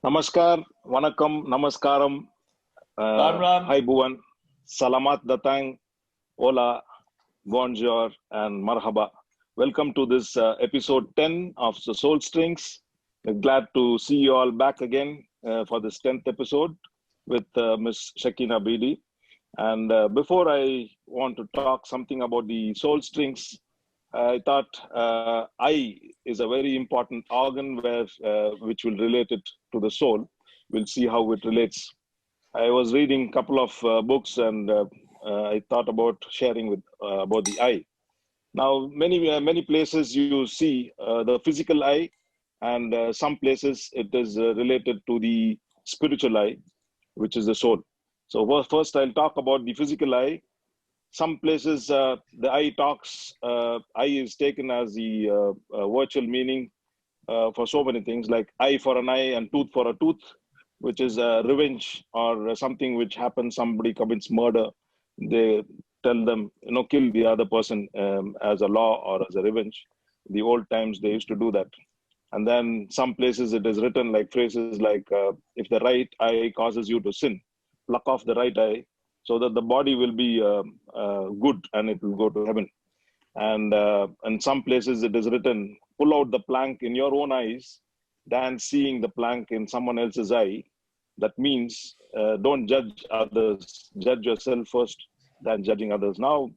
Namaskar, Vanakkam, Namaskaram, Ram Ram. Hi Bhuvan, Salamat Datang, Hola, Bonjour, and Marhaba. Welcome to this episode 10 of the Soul Strings. We're glad to see you all back again for this 10th episode with Miss Sakina Bedi. And before I want to talk something about the Soul Strings, I thought eye is a very important organ which will relate it to the soul. We'll see how it relates. I was reading a couple of books, and I thought about sharing about the eye. Now, many places you see the physical eye, and some places it is related to the spiritual eye, which is the soul. So first, I'll talk about the physical eye. Some places the eye is taken as the virtual meaning for so many things, like eye for an eye and tooth for a tooth, which is revenge or something which happens. Somebody commits murder, they tell them, kill the other person as a law or as a revenge. The old times they used to do that. And then some places it is written like phrases like, if the right eye causes you to sin, pluck off the right eye so that the body will be good and it will go to heaven. And in some places it is written, pull out the plank in your own eyes than seeing the plank in someone else's eye. That means don't judge others, judge yourself first than judging others. Now,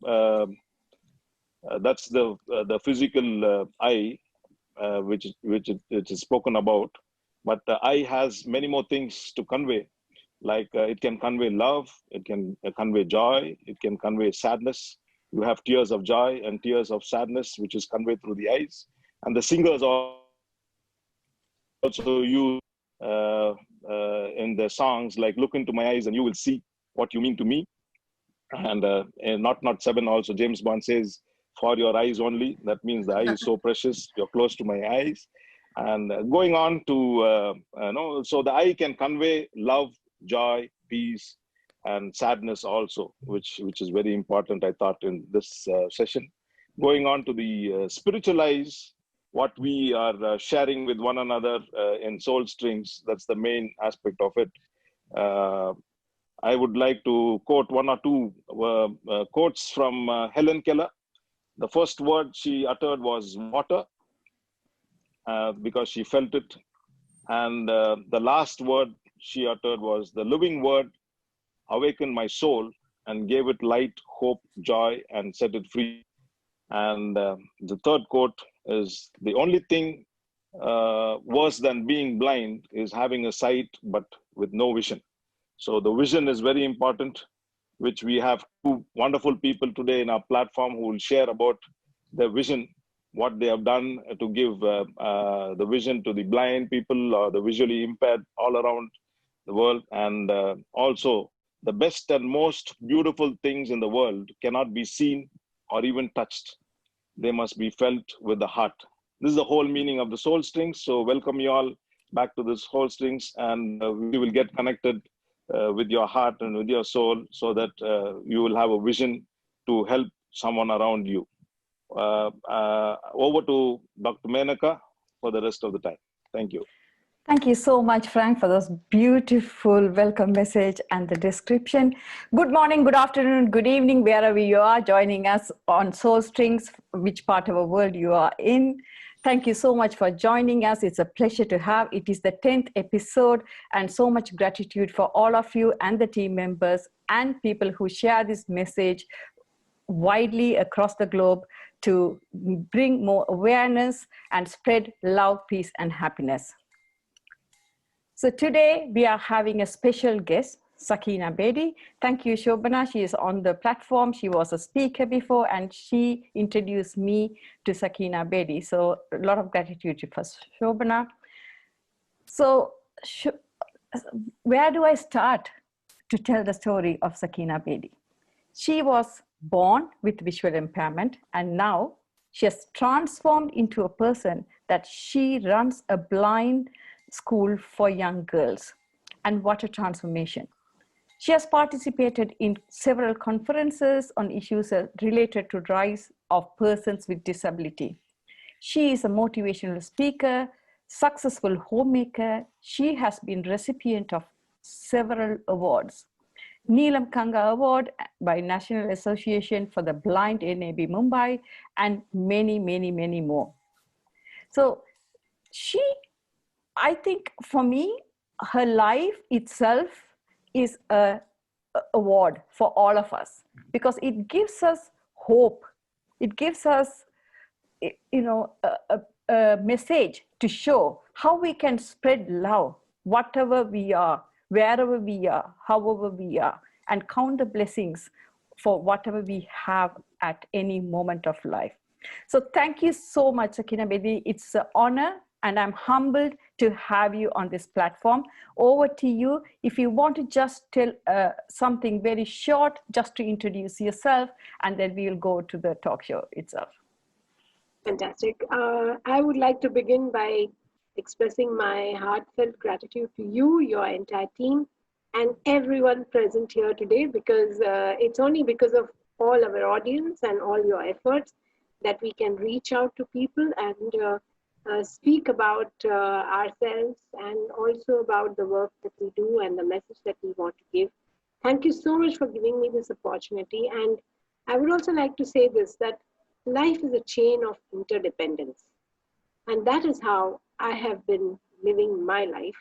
that's the physical eye, which it is spoken about. But the eye has many more things to convey. Like it can convey love, it can convey joy, it can convey sadness. You have tears of joy and tears of sadness, which is conveyed through the eyes. And the singers also use in their songs, like, look into my eyes and you will see what you mean to me. And not 7 also, James Bond says, for your eyes only. That means the eye is so precious, you're close to my eyes. And going on to, so the eye can convey love, joy, peace, and sadness also, which is very important, I thought, in this session. Going on to the spiritual eyes, what we are sharing with one another in Soul Strings, that's the main aspect of it. I would like to quote one or two quotes from Helen Keller. The first word she uttered was water, because she felt it. And the last word she uttered was, the living word awakened my soul and gave it light, hope, joy, and set it free. And the third quote is, the only thing worse than being blind is having a sight but with no vision. So the vision is very important, which we have two wonderful people today in our platform who will share about their vision, what they have done to give the vision to the blind people or the visually impaired all around the world. And also, the best and most beautiful things in the world cannot be seen or even touched. They must be felt with the heart. This is the whole meaning of the Soul Strings. So welcome you all back to this Soul Strings, and we will get connected with your heart and with your soul, so that you will have a vision to help someone around you. Over to Dr. Menaca for the rest of the time. Thank you. Thank you so much, Frank, for this beautiful welcome message and the description. Good morning, good afternoon, good evening, wherever you are joining us on Soul Strings, which part of the world you are in. Thank you so much for joining us. It's a pleasure to have. It is the 10th episode, and so much gratitude for all of you and the team members and people who share this message widely across the globe to bring more awareness and spread love, peace, and happiness. So today we are having a special guest, Sakina Bedi. Thank you, Shobana. She is on the platform. She was a speaker before, and she introduced me to Sakina Bedi. So a lot of gratitude for Shobana. So where do I start to tell the story of Sakina Bedi? She was born with visual impairment, and now she has transformed into a person that she runs a blind school for young girls. And what a transformation. She has participated in several conferences on issues related to rights of persons with disability. She is a motivational speaker, successful homemaker. She has been recipient of several awards. Neelam Kanga Award by National Association for the Blind NAB Mumbai, and many, many, many more. So I think for me, her life itself is a award for all of us, because it gives us hope. It gives us, a message to show how we can spread love, whatever we are, wherever we are, however we are, and count the blessings for whatever we have at any moment of life. So thank you so much, Sakina Bedi. It's an honor, and I'm humbled to have you on this platform. Over to you. If you want to just tell something very short, just to introduce yourself, and then we'll go to the talk show itself. Fantastic. I would like to begin by expressing my heartfelt gratitude to you, your entire team, and everyone present here today, because it's only because of all our audience and all your efforts that we can reach out to people and speak about ourselves, and also about the work that we do and the message that we want to give. Thank you so much for giving me this opportunity. And I would also like to say this, that life is a chain of interdependence. And that is how I have been living my life,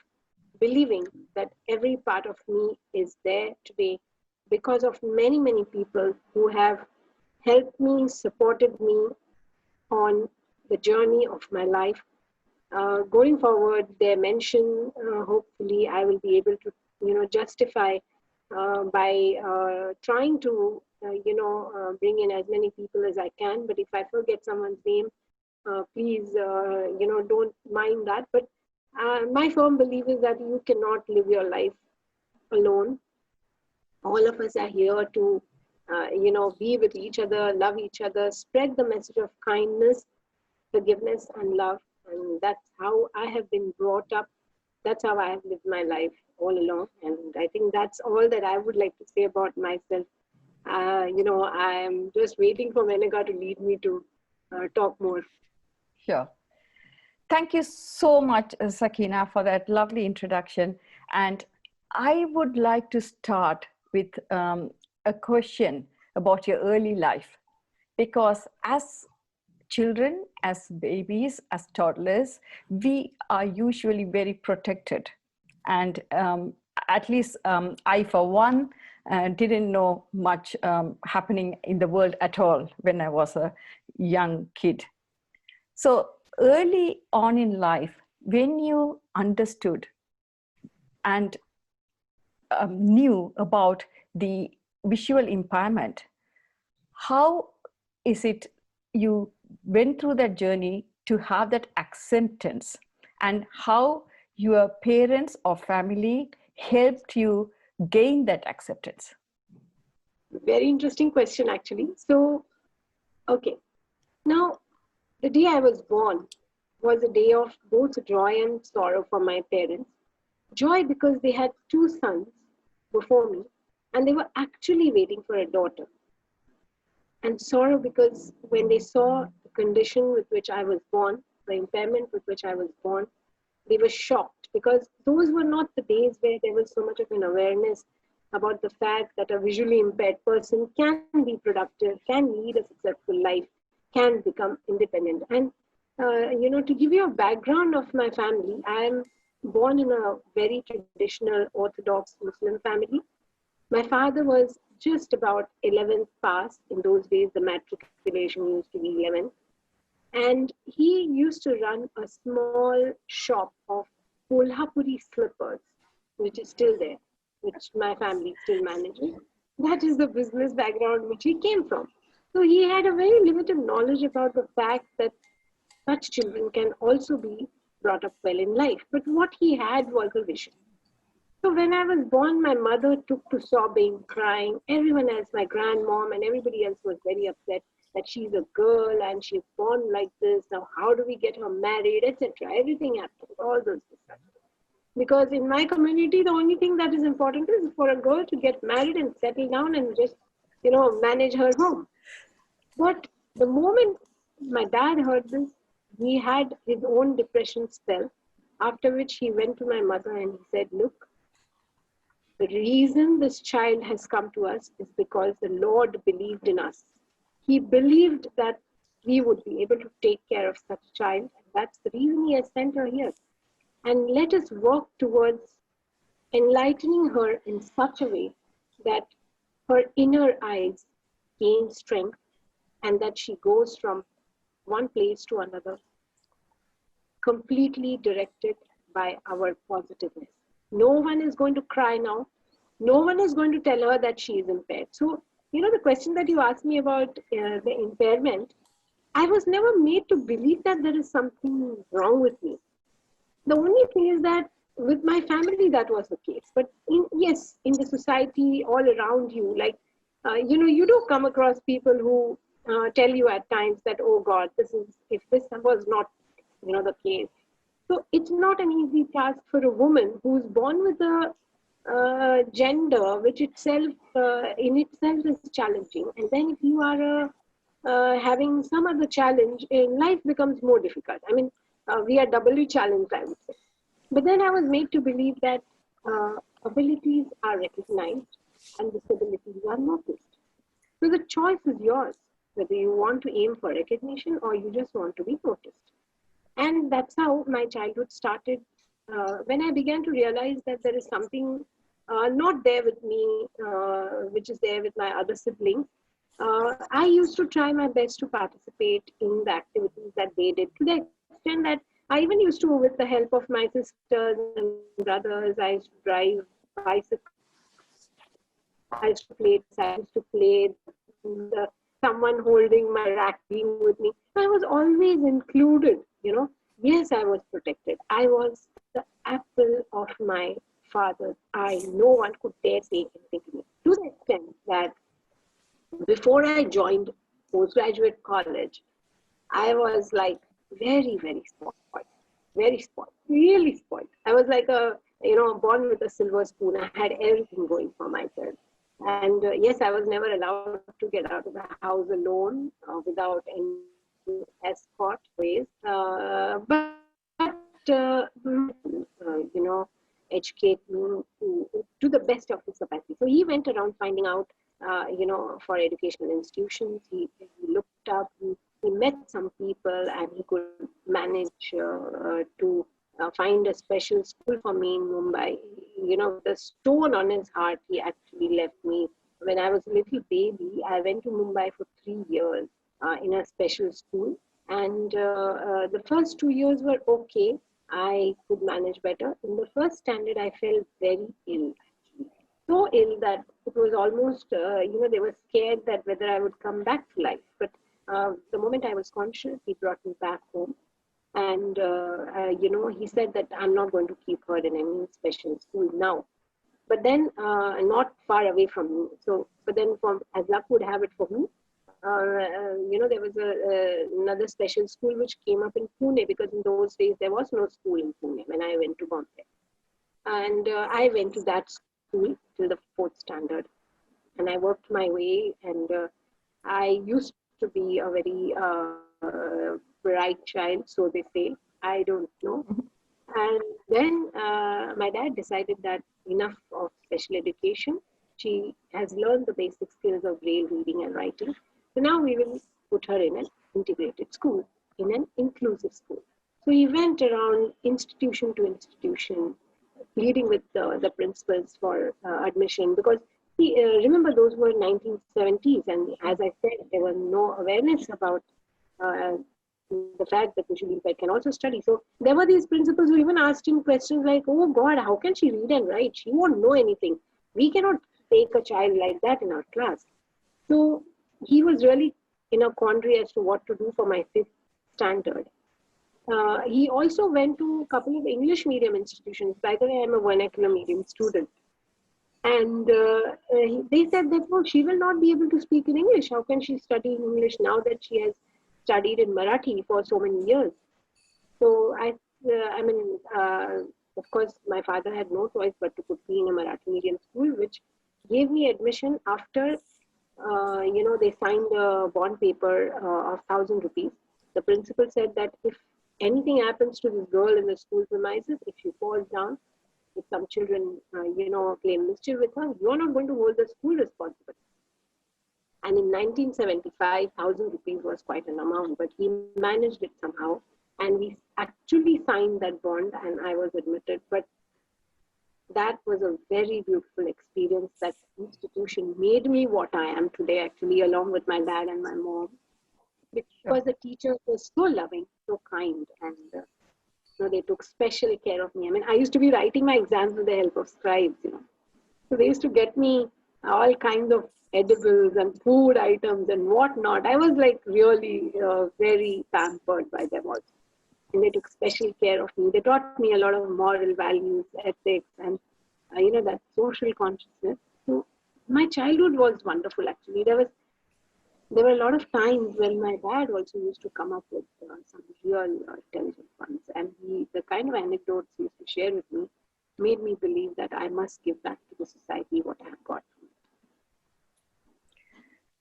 believing that every part of me is there today because of many, many people who have helped me, supported me on the journey of my life. Going forward, their mention, hopefully I will be able to, justify by trying to, bring in as many people as I can. But if I forget someone's name, please, don't mind that. But my firm belief is that you cannot live your life alone. All of us are here to, be with each other, love each other, spread the message of kindness, forgiveness, and love. And that's how I have been brought up. That's how I have lived my life all along. And I think that's all that I would like to say about myself. I'm just waiting for Menaca to lead me to talk more. Sure. Thank you so much, Sakina, for that lovely introduction. And I would like to start with a question about your early life, because as children, as babies, as toddlers, we are usually very protected. And at least I, for one, didn't know much happening in the world at all when I was a young kid. So early on in life, when you understood and knew about the visual impairment, how is it you went through that journey to have that acceptance, and how your parents or family helped you gain that acceptance? Very interesting question, actually. So, okay. Now, the day I was born was a day of both joy and sorrow for my parents. Joy because they had two sons before me, and they were actually waiting for a daughter. And sorrow because when they saw the condition with which I was born, the impairment with which I was born, they were shocked, because those were not the days where there was so much of an awareness about the fact that a visually impaired person can be productive, can lead a successful life, can become independent. And, to give you a background of my family, I am born in a very traditional Orthodox Muslim family. My father was just about 11th pass. In those days, the matriculation used to be 11. And he used to run a small shop of Kolhapuri slippers, which is still there, which my family still manages. That is the business background which he came from. So he had a very limited knowledge about the fact that such children can also be brought up well in life. But what he had was a vision. So when I was born, my mother took to sobbing, crying. Everyone else, my grandmom and everybody else, was very upset that she's a girl and she's born like this. Now, how do we get her married, etc. Everything happened, all those discussions. Because in my community, the only thing that is important is for a girl to get married and settle down and just, manage her home. But the moment my dad heard this, he had his own depression spell. After which he went to my mother and he said, look, the reason this child has come to us is because the Lord believed in us. He believed that we would be able to take care of such a child. And that's the reason he has sent her here. And let us work towards enlightening her in such a way that her inner eyes gain strength and that she goes from one place to another completely directed by our positiveness. No one is going to cry now. No one is going to tell her that she is impaired. So, the question that you asked me about the impairment, I was never made to believe that there is something wrong with me. The only thing is that with my family, that was the case. But in the society all around you, like, you do come across people who tell you at times that, oh God, if this was not, the case. So it's not an easy task for a woman who's born with a gender, which itself, in itself is challenging. And then if you are having some other challenge, life becomes more difficult. I mean, we are doubly challenged, I would say. But then I was made to believe that abilities are recognized and disabilities are noticed. So the choice is yours, whether you want to aim for recognition or you just want to be noticed. And that's how my childhood started. When I began to realize that there is something not there with me, which is there with my other siblings, I used to try my best to participate in the activities that they did, to the extent that I even used to, with the help of my sisters and brothers, I used to drive bicycles. I used to play. I used to play someone holding my racking with me. I was always included. Yes, I was protected. I was the apple of my father's eye. No one could dare say anything to me. To the extent that before I joined postgraduate college, I was like very, very spoiled. Very spoiled. Really spoiled. I was like born with a silver spoon. I had everything going for myself. And yes, I was never allowed to get out of the house alone without any escort ways. But educate me to the best of his capacity. So he went around finding out, for educational institutions. He looked up, he met some people, and he could manage to find a special school for me in Mumbai. The stone on his heart, he actually left me. When I was a little baby, I went to Mumbai for 3 years in a special school. And the first 2 years were okay. I could manage better. In the first standard, I felt very ill. So ill that it was almost, they were scared that whether I would come back to life. But the moment I was conscious, he brought me back home. And, he said that I'm not going to keep her in any special school now. But then not far away from me. So, but then as luck would have it for me, there was another special school which came up in Pune, because in those days there was no school in Pune when I went to Bombay. And I went to that school till the 4th standard. And I worked my way, and I used to be a very bright child, so they say. I don't know. And then my dad decided that enough of special education. She has learned the basic skills of braille reading and writing. So now we will put her in an integrated school, in an inclusive school. So he went around institution to institution, pleading with the principals for admission, because remember, those were 1970s, and as I said, there was no awareness about the fact that visually impaired can also study. So there were these principals who even asked him questions like, oh God, how can she read and write? She won't know anything. We cannot take a child like that in our class. So he was really in a quandary as to what to do for my 5th standard. He also went to a couple of English medium institutions. By the way, I'm a vernacular medium student. And they said that, well, she will not be able to speak in English. How can she study in English now that she has studied in Marathi for so many years? So of course, my father had no choice but to put me in a Marathi medium school, which gave me admission after, they signed a bond paper of 1,000 rupees. The principal said that if anything happens to this girl in the school premises, if she falls down, if some children, play mischief with her, you're not going to hold the school responsible. And in 1975, 1,000 rupees was quite an amount, but he managed it somehow. And we actually signed that bond, and I was admitted. But that was a very beautiful experience. That institution made me what I am today, actually, along with my dad and my mom, because the teachers were so loving, so kind, and they took special care of me. I mean, I used to be writing my exams with the help of scribes. So they used to get me all kinds of edibles and food items and whatnot. I was like really very pampered by them also. And they took special care of me. They taught me a lot of moral values, ethics, and that social consciousness. So my childhood was wonderful. Actually, there were a lot of times when my dad also used to come up with some real intelligent ones, and the kind of anecdotes he used to share with me made me believe that I must give back to the society what I have got from it.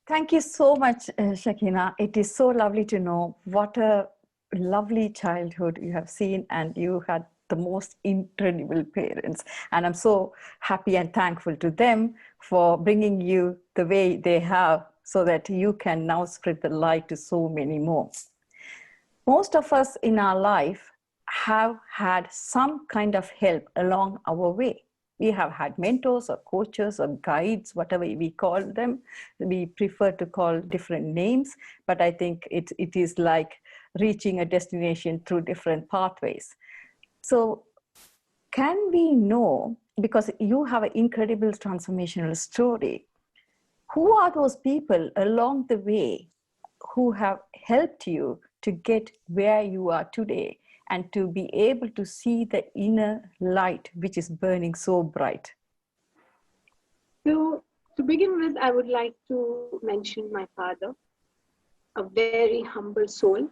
Thank you so much, Sakina. It is so lovely to know what a lovely childhood you have seen, and you had the most incredible parents. And I'm so happy and thankful to them for bringing you the way they have, so that you can now spread the light to so many more. Most of us in our life have had some kind of help along our way. We have had mentors or coaches or guides, whatever we call them. We prefer to call different names, but I think it is like reaching a destination through different pathways. So can we know, because you have an incredible transformational story, who are those people along the way who have helped you to get where you are today and to be able to see the inner light which is burning so bright? So to begin with, I would like to mention my father, a very humble soul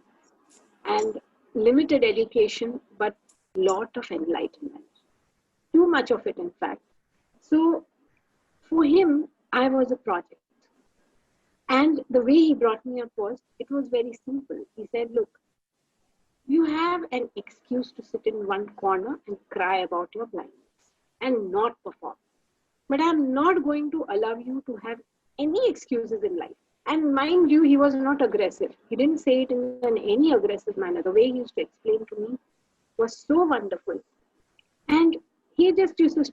and limited education, but lot of enlightenment. Too much of it, in fact. So for him, I was a project. And the way he brought me up it was very simple. He said, look, you have an excuse to sit in one corner and cry about your blindness and not perform. But I'm not going to allow you to have any excuses in life. And mind you, he was not aggressive. He didn't say it in any aggressive manner. The way he used to explain to me was so wonderful. And he just used to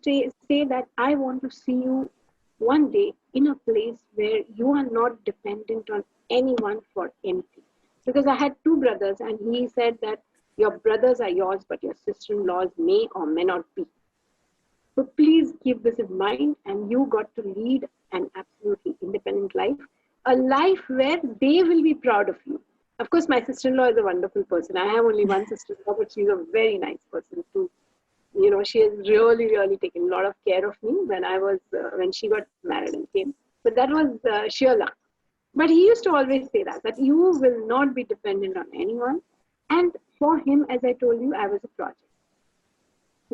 say that I want to see you one day in a place where you are not dependent on anyone for anything. Because I had two brothers, and he said that your brothers are yours, but your sister-in-laws may or may not be. So please keep this in mind, and you got to lead an absolutely independent life, a life where they will be proud of you. Of course, my sister-in-law is a wonderful person. I have only one sister-in-law, but she's a very nice person too. She has really, really taken a lot of care of me when she got married and came. But that was sheer luck. But he used to always say that you will not be dependent on anyone. And for him, as I told you, I was a project.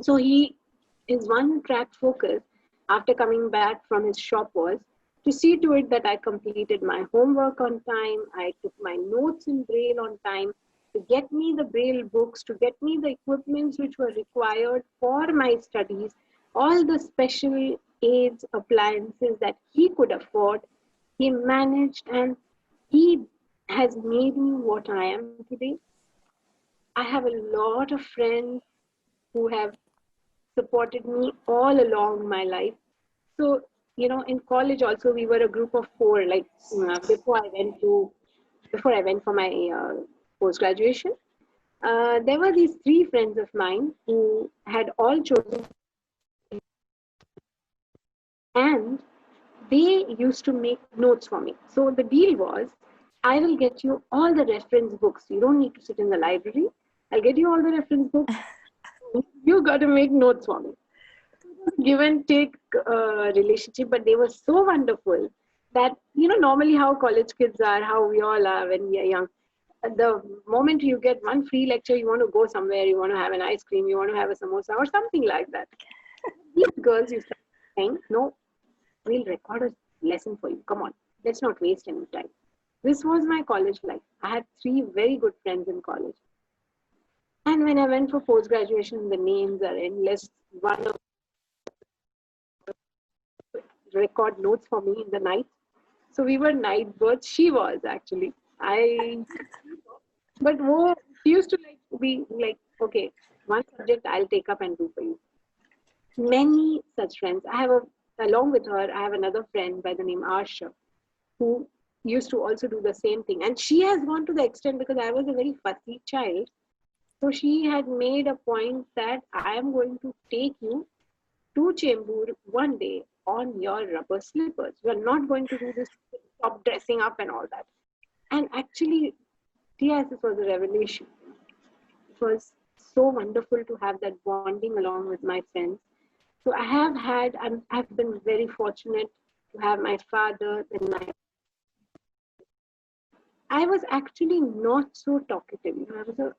So his one track focus after coming back from his shop was to see to it that I completed my homework on time. I took my notes in Braille on time, to get me the Braille books, to get me the equipments which were required for my studies, all the special aids, appliances that he could afford. He managed, and he has made me what I am today. I have a lot of friends who have supported me all along my life. So, in college also, we were a group of four, like before I went for my post-graduation. There were these three friends of mine who had all chosen, and they used to make notes for me. So the deal was, I will get you all the reference books. You don't need to sit in the library. I'll get you all the reference books. You got to make notes for me. Give and take relationship, but they were so wonderful that, normally how college kids are, how we all are when we are young. The moment you get one free lecture, you want to go somewhere, you want to have an ice cream, you want to have a samosa or something like that. These girls used to say, no, we'll record a lesson for you. Come on, let's not waste any time. This was my college life. I had three very good friends in college. And when I went for post-graduation, the names are endless. One of record notes for me in the night. So we were night birds. She was actually. But more, she used to like be like, okay, one subject I'll take up and do for you. Many such friends. Along with her, I have another friend by the name Arsha, who used to also do the same thing. And she has gone to the extent, because I was a very fussy child. So she had made a point that I am going to take you to Chembur one day on your rubber slippers. We are not going to do this top dressing up and all that. And actually, TISS was a revelation. It was so wonderful to have that bonding along with my friends. So I've been very fortunate to have my father and I was actually not so talkative. I was a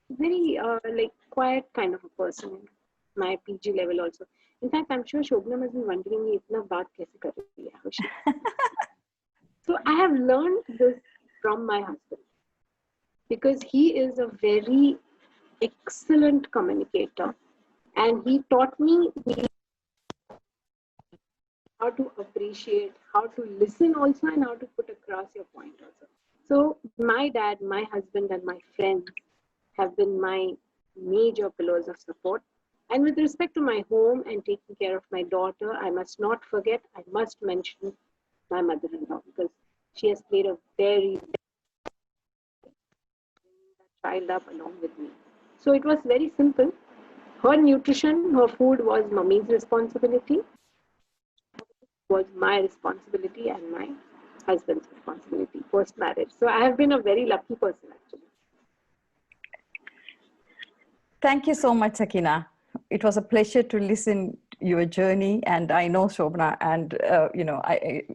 very like quiet kind of a person in my PG level also. In fact, I'm sure Shobna must be wondering me itna baat kaise kar rahi hai, how she. So I have learned this from my husband, because he is a very excellent communicator, and he taught me how to appreciate, how to listen also, and how to put across your point also. So my dad, my husband, and my friends have been my major pillars of support. And with respect to my home and taking care of my daughter, I must not forget, I must mention my mother-in-law, because she has played a very child up along with me. So it was very simple. Her nutrition, her food was mummy's responsibility, was my responsibility and my husband's responsibility post marriage. So I have been a very lucky person actually. Thank you so much, Sakina. It was a pleasure to listen your journey, and I know Shobna, and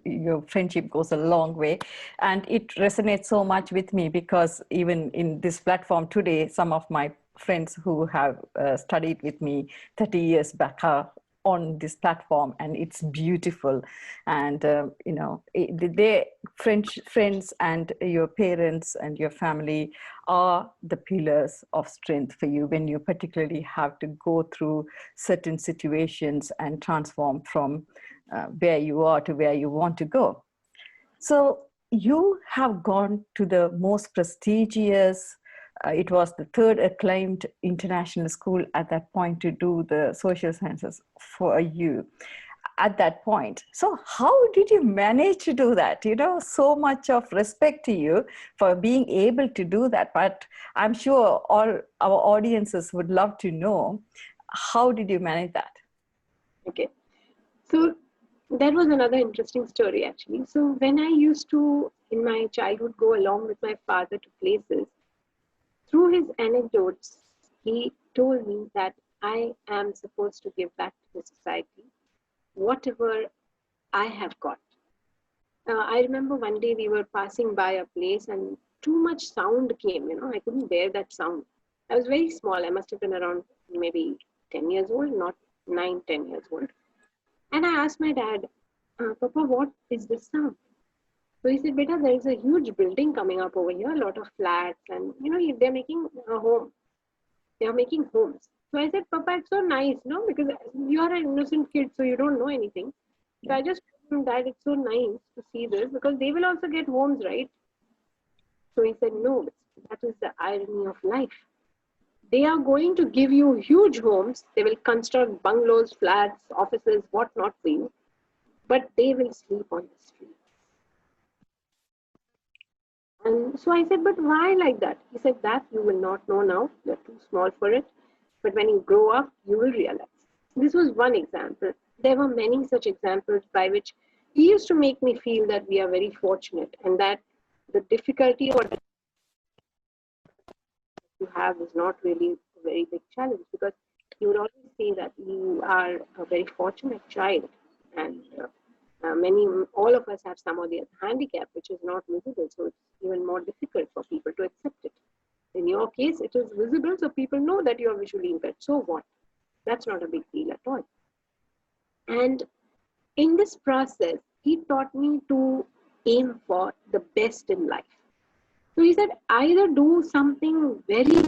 your friendship goes a long way, and it resonates so much with me, because even in this platform today, some of my friends who have studied with me 30 years back are on this platform, and it's beautiful. And their friends and your parents and your family are the pillars of strength for you when you particularly have to go through certain situations and transform from where you are to where you want to go. So you have gone to the most prestigious, it was the third acclaimed international school at that point to do the social sciences for you at that point. So how did you manage to do that? So much of respect to you for being able to do that. But I'm sure all our audiences would love to know, how did you manage that? Okay. So that was another interesting story actually. So when I used to, in my childhood, go along with my father to places, through his anecdotes, he told me that I am supposed to give back to the society whatever I have got. I remember one day we were passing by a place and too much sound came, I couldn't bear that sound. I was very small. I must have been around maybe 10 years old, not 9, 10 years old. And I asked my dad, Papa, what is this sound? So he said, Beta, there is a huge building coming up over here, a lot of flats, and they're making a home. They are making homes. So I said, Papa, it's so nice, no? Because you are an innocent kid, so you don't know anything. So I just told him, Dad, it's so nice to see this, because they will also get homes, right? So he said, no, that is the irony of life. They are going to give you huge homes. They will construct bungalows, flats, offices, whatnot for you. But they will sleep on the street. And so I said, but why like that? He said, that you will not know now. You're too small for it. But when you grow up, you will realize. This was one example. There were many such examples by which he used to make me feel that we are very fortunate, and that the difficulty or you have is not really a very big challenge, because you would always say that you are a very fortunate child, and all of us have some or the other handicap which is not visible, so it's even more difficult for people to accept it. In your case, it is visible, so people know that you are visually impaired. So what? That's not a big deal at all. And in this process, he taught me to aim for the best in life. So he said, either do something very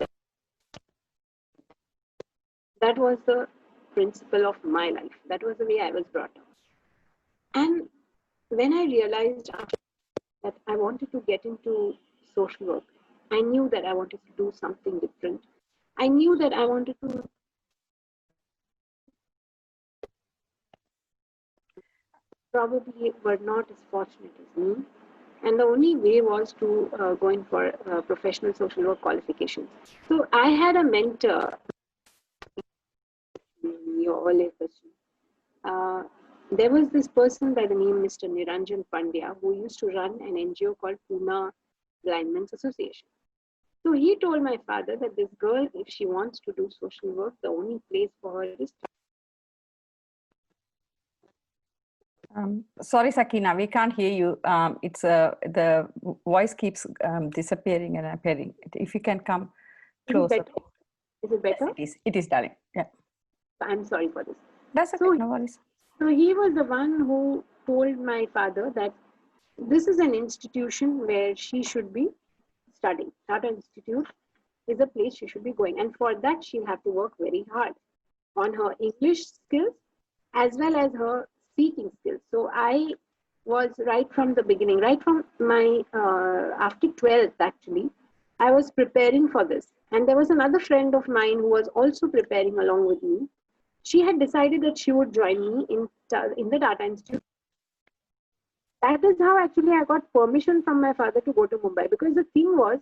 That was the principle of my life. That was the way I was brought up. And when I realized that I wanted to get into social work, I knew that I wanted to do something different. I knew that I wanted to probably were not as fortunate as me. And the only way was to go in for professional social work qualifications. So I had a mentor, your earlier question. Uh, there was this person by the name Mr. Niranjan Pandya who used to run an NGO called Pune Blindmen's Association. So he told my father that this girl, if she wants to do social work, the only place for her is. Sorry, Sakina, we can't hear you. It's the voice keeps disappearing and appearing. If you can come closer. Is it better? Yes, it is, darling. Yeah. I'm sorry for this. That's okay, no worries. So he was the one who told my father that this is an institution where she should be studying. Tata Institute is a place she should be going. And for that, she'll have to work very hard on her English skills as well as her speaking skills. So I was right from the beginning, right from my, after 12th actually, I was preparing for this. And there was another friend of mine who was also preparing along with me. She had decided that she would join me in the Tata Institute. That is how actually I got permission from my father to go to Mumbai, because the thing was,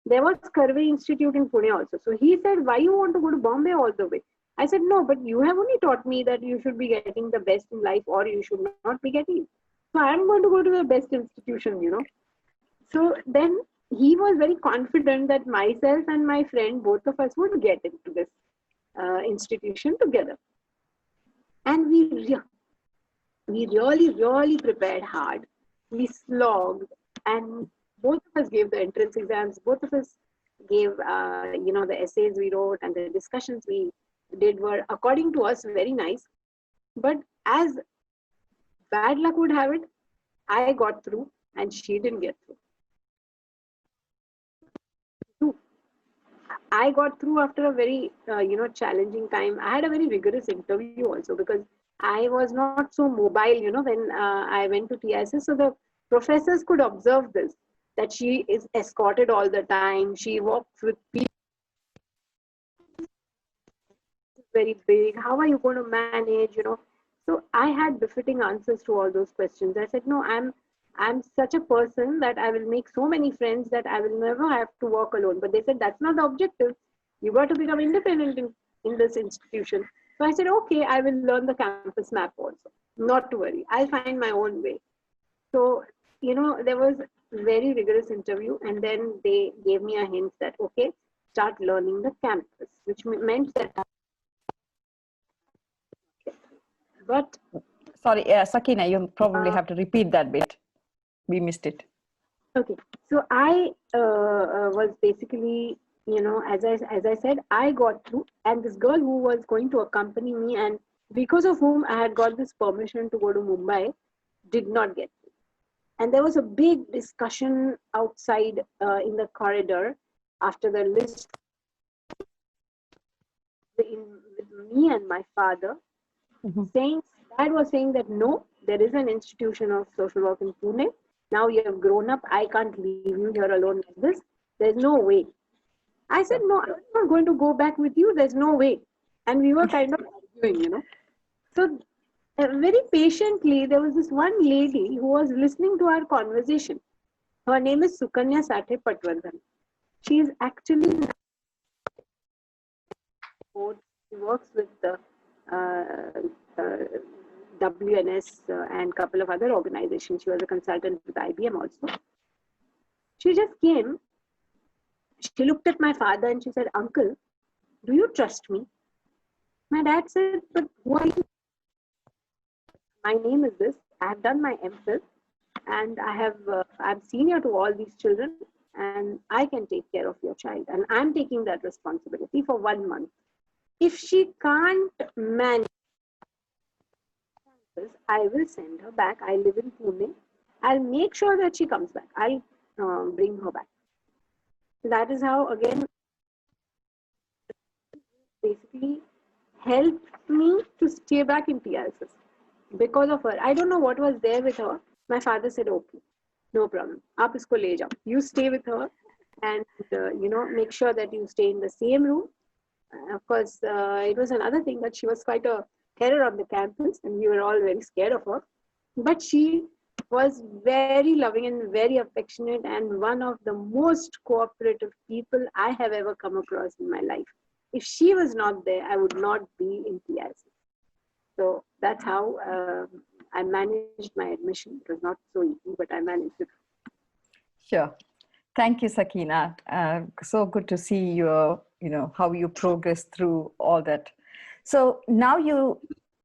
there was Karve Institute in Pune also. So he said, why you want to go to Bombay all the way? I said, no, but you have only taught me that you should be getting the best in life or you should not be getting it. So I'm going to go to the best institution, you know. So then he was very confident that myself and my friend, both of us would get into this institution together. And we really prepared hard. We slogged, and both of us gave the entrance exams. Both of us gave, the essays we wrote and the discussions we did were, according to us, very nice. But as bad luck would have it, I got through and she didn't get through. I got through after a very, challenging time. I had a very rigorous interview also, because I was not so mobile, when I went to TISS. So the professors could observe this, that she is escorted all the time. She walks with people very big. How are you going to manage, So I had befitting answers to all those questions. I said, no, I'm such a person that I will make so many friends that I will never have to walk alone. But they said, that's not the objective. You got to become independent in this institution. So I said, okay, I will learn the campus map also. Not to worry. I'll find my own way. So, there was very rigorous interview. And then they gave me a hint that, okay, start learning the campus, which meant that. But sorry, Sakina, you probably have to repeat that bit. We missed it. Okay, so I was basically, as I said, I got through, and this girl who was going to accompany me, and because of whom I had got this permission to go to Mumbai, did not get through. And there was a big discussion outside in the corridor after the list with me and my father, saying, Dad was saying that no, there is an institution of social work in Pune. Now you have grown up. I can't leave you here alone like this. There's no way. I said, no, I'm not going to go back with you. There's no way. And we were kind of arguing, So very patiently, there was this one lady who was listening to our conversation. Her name is Sukanya Sathe Patwardhan. She is actually, she works with the WNS and a couple of other organizations. She was a consultant with IBM also. She just came. She looked at my father and she said, Uncle, do you trust me? My dad said, but who are you? My name is this. I have done my MPhil and I'm senior to all these children and I can take care of your child. And I'm taking that responsibility for 1 month. If she can't manage, I will send her back. I live in Pune. I'll make sure that she comes back. I'll bring her back. That is how, again, basically helped me to stay back in TRSS because of her. I don't know what was there with her. My father said, okay, no problem. Aap isko le jao. You stay with her and, make sure that you stay in the same room. Of course, it was another thing that she was quite a terror on the campus and we were all very scared of her. But she was very loving and very affectionate and one of the most cooperative people I have ever come across in my life. If she was not there, I would not be in TIC. So that's how I managed my admission. It was not so easy, but I managed it. Sure. Thank you, Sakina. So good to see your, how you progress through all that. So now you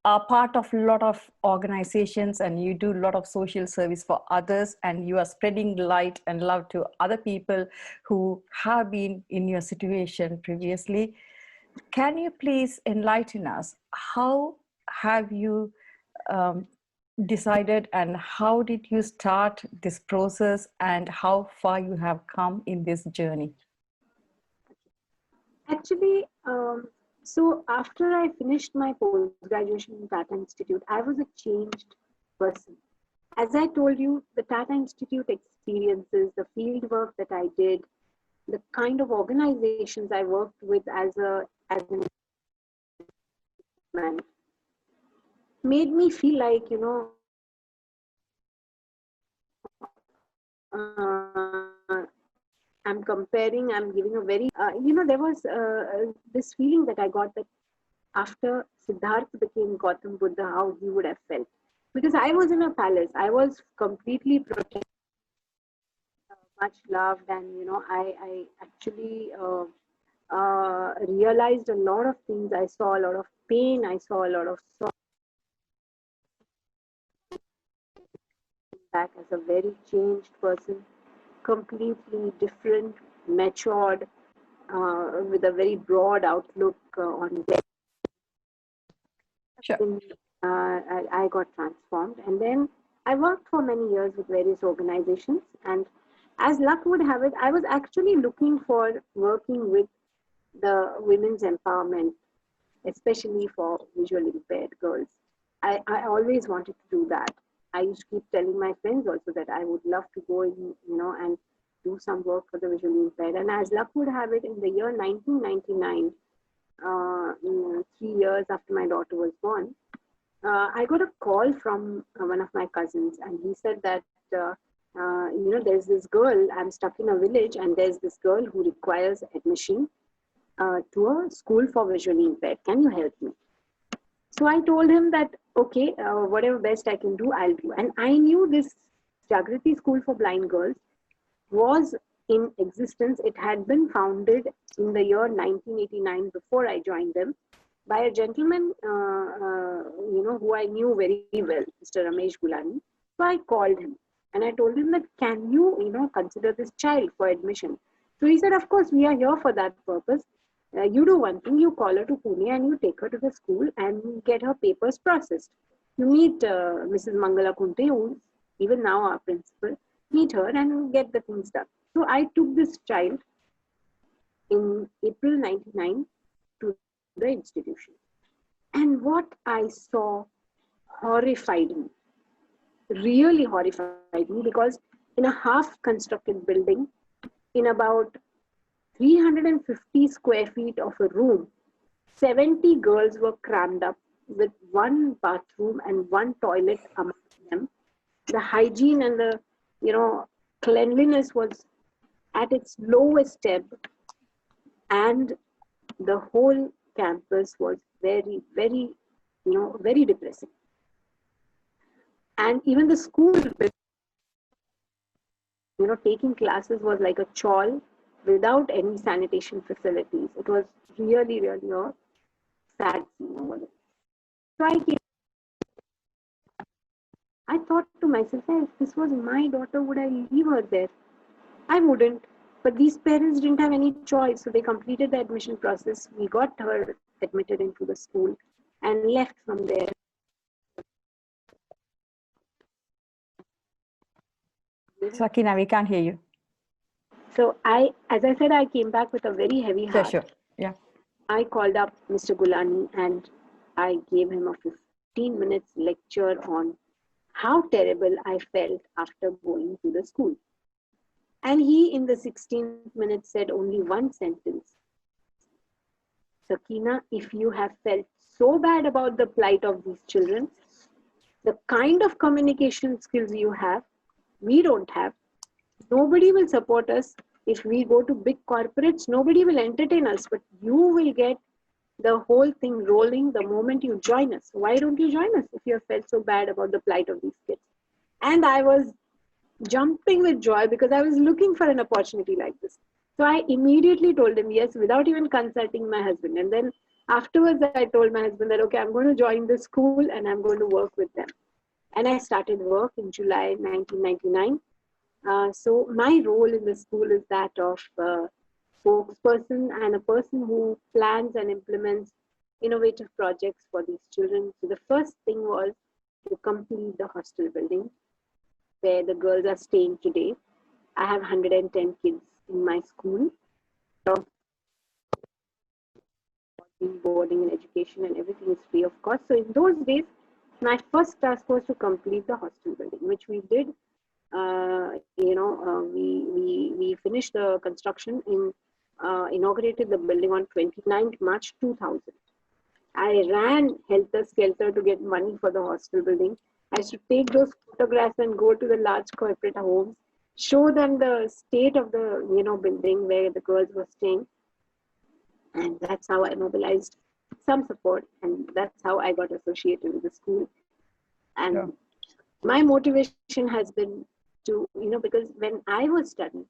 are part of a lot of organizations and you do a lot of social service for others, and you are spreading light and love to other people who have been in your situation previously. Can you please enlighten us? How have you decided and how did you start this process and how far you have come in this journey? Actually, so after I finished my post-graduation in Tata Institute, I was a changed person. As I told you, the Tata Institute experiences, the field work that I did, the kind of organizations I worked with as an man made me feel like, I'm comparing, I'm giving a very, there was this feeling that I got that after Siddhartha became Gautam Buddha, how he would have felt. Because I was in a palace, I was completely protected, much loved, and I actually realized a lot of things. I saw a lot of pain, I saw a lot of sorrow. Back as a very changed person, completely different, matured, with a very broad outlook on life. Sure. I got transformed, and then I worked for many years with various organizations. And as luck would have it, I was actually looking for working with the women's empowerment, especially for visually impaired girls. I always wanted to do that. I used to keep telling my friends also that I would love to go in, and do some work for the visually impaired. And as luck would have it, in the year 1999, 3 years after my daughter was born, I got a call from one of my cousins, and he said that, there's this girl, I'm stuck in a village, and there's this girl who requires admission to a school for visually impaired. Can you help me? So I told him that, okay, whatever best I can do, I'll do. And I knew this Jagrati School for Blind Girls was in existence. It had been founded in the year 1989 before I joined them by a gentleman, who I knew very well, Mr. Ramesh Gulani. So I called him and I told him that, can you, consider this child for admission? So he said, of course, we are here for that purpose. You do one thing, you call her to Pune and you take her to the school and get her papers processed. You meet Mrs. Mangala Kunte, who is even now our principal, meet her and get the things done. So I took this child in April 99 to the institution. And what I saw horrified me, really horrified me, because in a half constructed building, in about 350 square feet of a room, 70 girls were crammed up with one bathroom and one toilet amongst them. The hygiene and the, cleanliness was at its lowest ebb, and the whole campus was very, very, very depressing. And even the school, taking classes was like a chore without any sanitation facilities. It was really, really a sad scene over there. So I thought to myself, hey, if this was my daughter, would I leave her there? I wouldn't. But these parents didn't have any choice, so they completed the admission process. We got her admitted into the school and left from there. Sakina, we can't hear you. So as I said, I came back with a very heavy heart. Sure. Yeah. I called up Mr. Gulani and I gave him a 15 minutes lecture on how terrible I felt after going to the school. And he, in the 16th minute, said only one sentence: Sakina, if you have felt so bad about the plight of these children, the kind of communication skills you have, we don't have. Nobody will support us if we go to big corporates. Nobody will entertain us, but you will get the whole thing rolling the moment you join us. Why don't you join us if you have felt so bad about the plight of these kids? And I was jumping with joy because I was looking for an opportunity like this. So I immediately told him yes without even consulting my husband. And then afterwards, I told my husband that, okay, I'm going to join the school and I'm going to work with them. And I started work in July 1999. So my role in the school is that of spokesperson and a person who plans and implements innovative projects for these children. So the first thing was to complete the hostel building where the girls are staying today. I have 110 kids in my school, boarding and education, and everything is free of cost. So in those days, my first task was to complete the hostel building, which we did. We finished the construction in inaugurated the building on 29th March 2000. I ran helter-skelter to get money for the hostel building. I used to take those photographs and go to the large corporate homes, show them the state of the building where the girls were staying, and that's how I mobilized some support, and that's how I got associated with the school. And Yeah. my motivation has been to because when I was studying,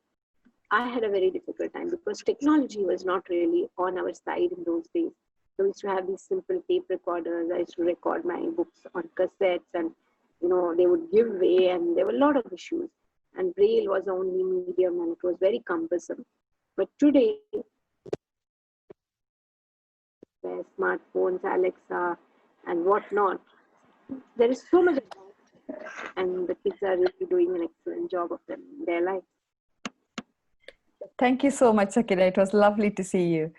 I had a very difficult time because technology was not really on our side in those days. So we used to have these simple tape recorders. I used to record my books on cassettes, and they would give way, and there were a lot of issues. And Braille was the only medium, and it was very cumbersome. But today, where smartphones, Alexa, and whatnot, there is so much, and the kids are really doing an excellent job of them in their life. Thank you so much, Sakina. It was lovely to see you.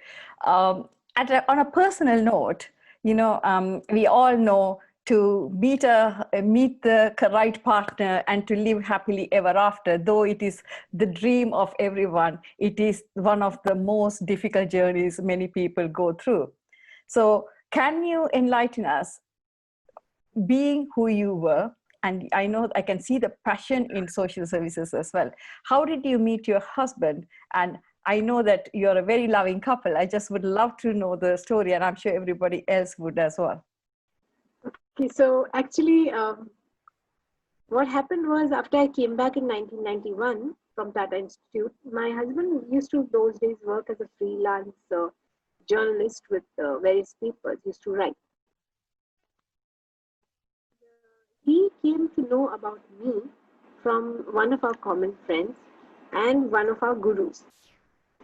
On a personal note, we all know to meet the right partner and to live happily ever after, though it is the dream of everyone, it is one of the most difficult journeys many people go through. So can you enlighten us, being who you were, and I know I can see the passion in social services as well. How did you meet your husband? And I know that you're a very loving couple. I just would love to know the story, and I'm sure everybody else would as well. Okay, so actually, what happened was after I came back in 1991 from Tata Institute, my husband used to those days work as a freelance journalist with various papers, used to write. He came to know about me from one of our common friends and one of our gurus.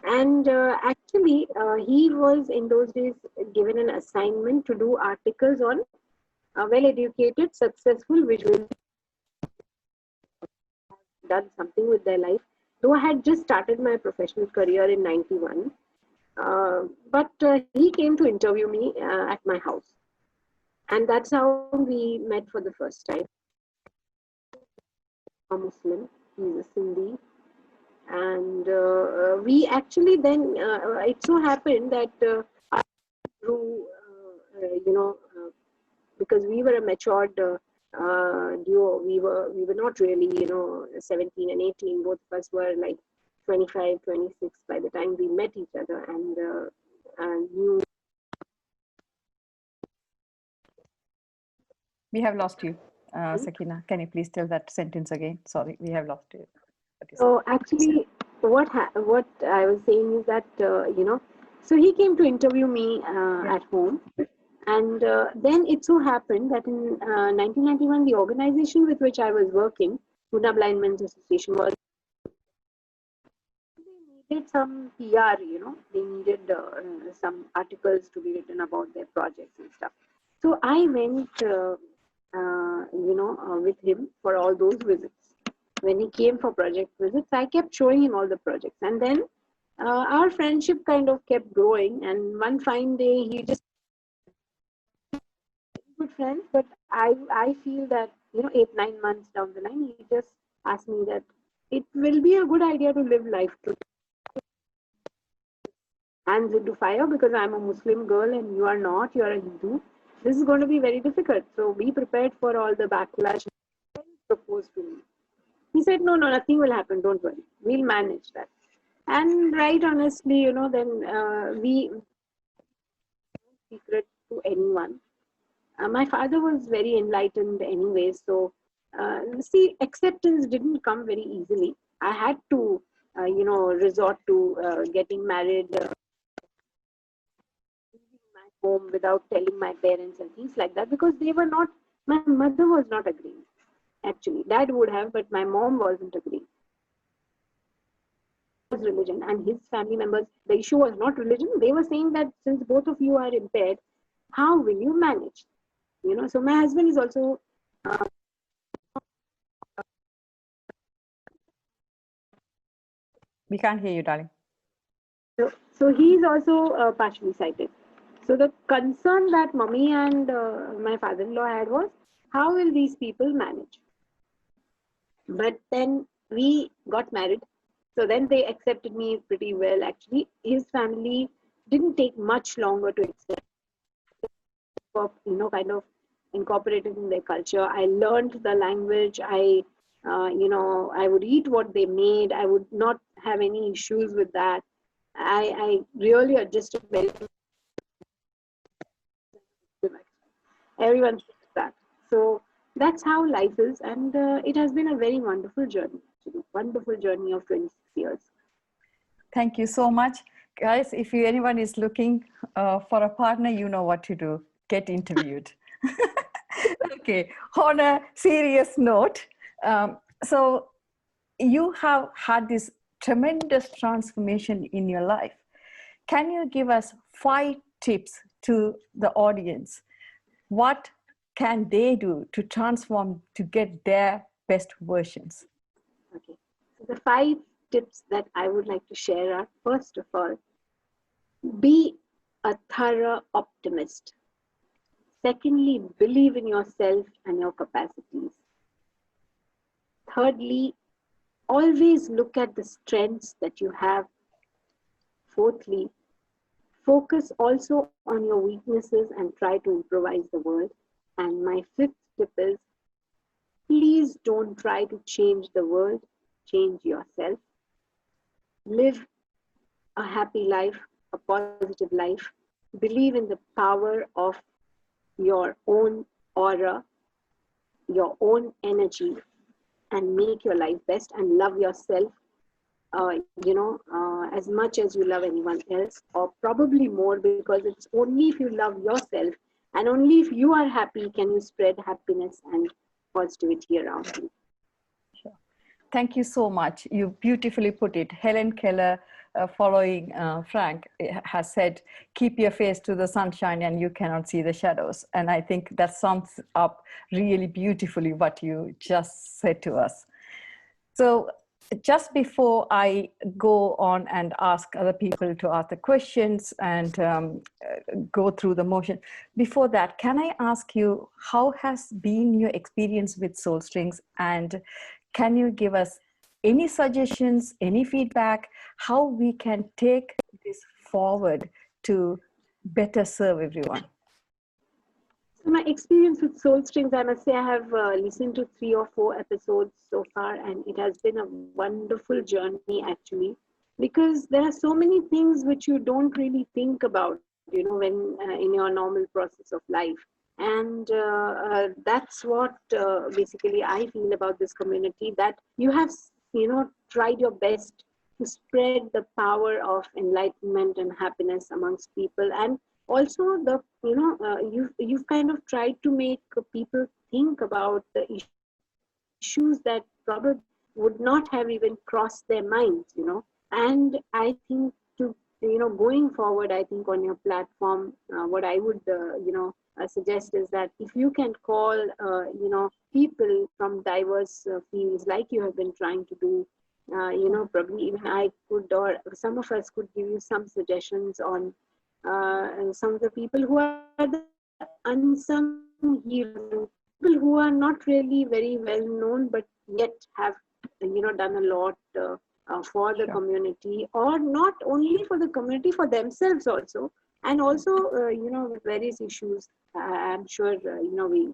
And actually, he was in those days given an assignment to do articles on well-educated, successful visual done something with their life. Though I had just started my professional career in 91, but he came to interview me at my house. And that's how we met for the first time. A Muslim, he's a Sindhi. And we actually then, it so happened that through, because we were a matured duo, we were not really 17 and 18. Both of us were like 25, 26 by the time we met each other, and knew. We have lost you, Sakina. Can you please tell that sentence again? Sorry, we have lost you. So actually, what I was saying is that so he came to interview me at home. And then it so happened that in 1991, the organization with which I was working, Pune Blind Men's Association, was they needed some PR. They needed some articles to be written about their projects and stuff. So I went, with him for all those visits. When he came for project visits, I kept showing him all the projects, and then our friendship kind of kept growing, and one fine day he just good friends, but I feel that 8 9 months down the line he just asked me that it will be a good idea to live life to hands into fire because I'm a Muslim girl and you are not, you are a Hindu. This is going to be very difficult. So be prepared for all the backlash proposed to me. He said, no, no, nothing will happen. Don't worry. We'll manage that. And right honestly, then we secret to anyone. My father was very enlightened anyway. So see, acceptance didn't come very easily. I had to, resort to getting married, my home without telling my parents and things like that because they were not, my mother was not agreeing. Actually, dad would have, but my mom wasn't agreeing. Was religion and his family members, the issue was not religion. They were saying that since both of you are impaired, how will you manage? So my husband is also We can't hear you, darling. so he is also partially sighted. So the concern that mommy and my father-in-law had was how will these people manage? But then we got married. So then they accepted me pretty well. Actually, his family didn't take much longer to accept, kind of incorporated in their culture. I learned the language. I would eat what they made. I would not have any issues with that. I really adjusted very well. Everyone thinks that. So that's how life is, and it has been a very wonderful journey. Actually, wonderful journey of 26 years. Thank you so much. Guys, if anyone is looking for a partner, you know what to do. Get interviewed. Okay, on a serious note, so you have had this tremendous transformation in your life. Can you give us 5 tips to the audience? What can they do to transform to get their best versions? Okay, so the 5 tips that I would like to share are, first of all, be a thorough optimist. Secondly, believe in yourself and your capacities. Thirdly, always look at the strengths that you have. Fourthly, focus also on your weaknesses and try to improvise the world. And my 5th tip is, please don't try to change the world, change yourself. Live a happy life, a positive life. Believe in the power of your own aura, your own energy, and make your life best and love yourself, as much as you love anyone else, or probably more, because it's only if you love yourself and only if you are happy can you spread happiness and positivity around you. Thank you so much. You beautifully put it. Helen Keller, following Frank, has said, keep your face to the sunshine and you cannot see the shadows. And I think that sums up really beautifully what you just said to us. So just before I go on and ask other people to ask the questions and go through the motion, before that, can I ask you, how has been your experience with Soul Strings, and can you give us any suggestions, any feedback, how we can take this forward to better serve everyone? So my experience with Soul Strings, I must say I have listened to 3 or 4 episodes so far, and it has been a wonderful journey actually, because there are so many things which you don't really think about, when in your normal process of life. And that's what basically I feel about this community, that you have, tried your best to spread the power of enlightenment and happiness amongst people. And also you've kind of tried to make people think about the issues that probably would not have even crossed their minds. And I think to going forward, I think on your platform, what I would suggest is that if you can call people from diverse fields, like you have been trying to do, Probably even I could, or some of us could give you some suggestions on some of the people who are the unsung heroes and people who are not really very well known, but yet have, done a lot for the community, or not only for the community, for themselves also, and also, with various issues. I'm sure, we